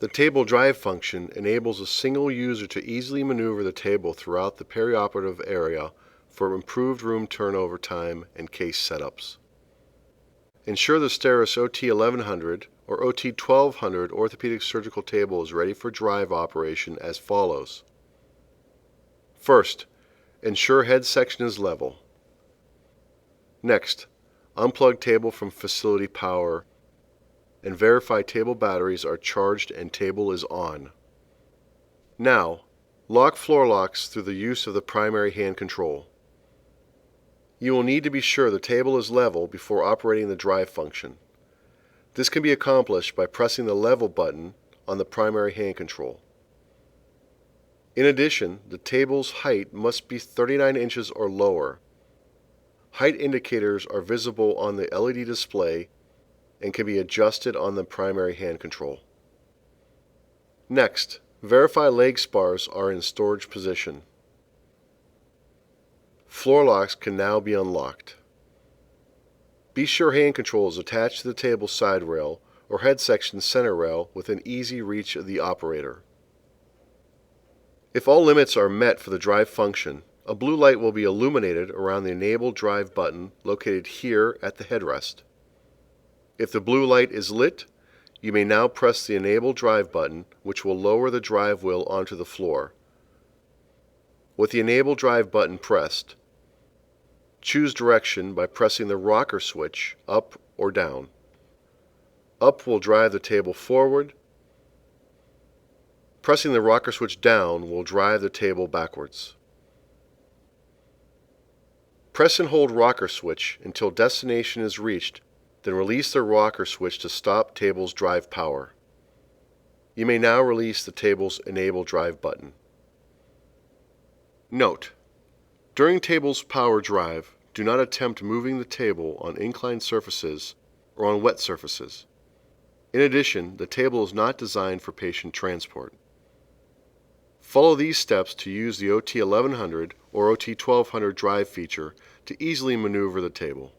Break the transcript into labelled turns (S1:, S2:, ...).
S1: The table drive function enables a single user to easily maneuver the table throughout the perioperative area for improved room turnover time and case setups. Ensure the STERIS OT 1100 or OT 1200 orthopedic surgical table is ready for drive operation as follows. First, ensure head section is level. Next, unplug table from facility power and verify table batteries are charged and table is on. Now, lock floor locks through the use of the primary hand control. You will need to be sure the table is level before operating the drive function. This can be accomplished by pressing the level button on the primary hand control. In addition, the table's height must be 39 inches or lower. Height indicators are visible on the LED display and can be adjusted on the primary hand control. Next, verify leg spars are in storage position. Floor locks can now be unlocked. Be sure hand control is attached to the table side rail or head section center rail within easy reach of the operator. If all limits are met for the drive function, a blue light will be illuminated around the Enable Drive button located here at the headrest. If the blue light is lit, you may now press the Enable Drive button, which will lower the drive wheel onto the floor. With the Enable Drive button pressed, choose direction by pressing the rocker switch up or down. Up will drive the table forward. Pressing the rocker switch down will drive the table backwards. Press and hold rocker switch until destination is reached, then release the rocker switch to stop table's drive power. You may now release the table's Enable Drive button. Note: during table's power drive, do not attempt moving the table on inclined surfaces or on wet surfaces. In addition, the table is not designed for patient transport. Follow these steps to use the OT 1100 or OT 1200 drive feature to easily maneuver the table.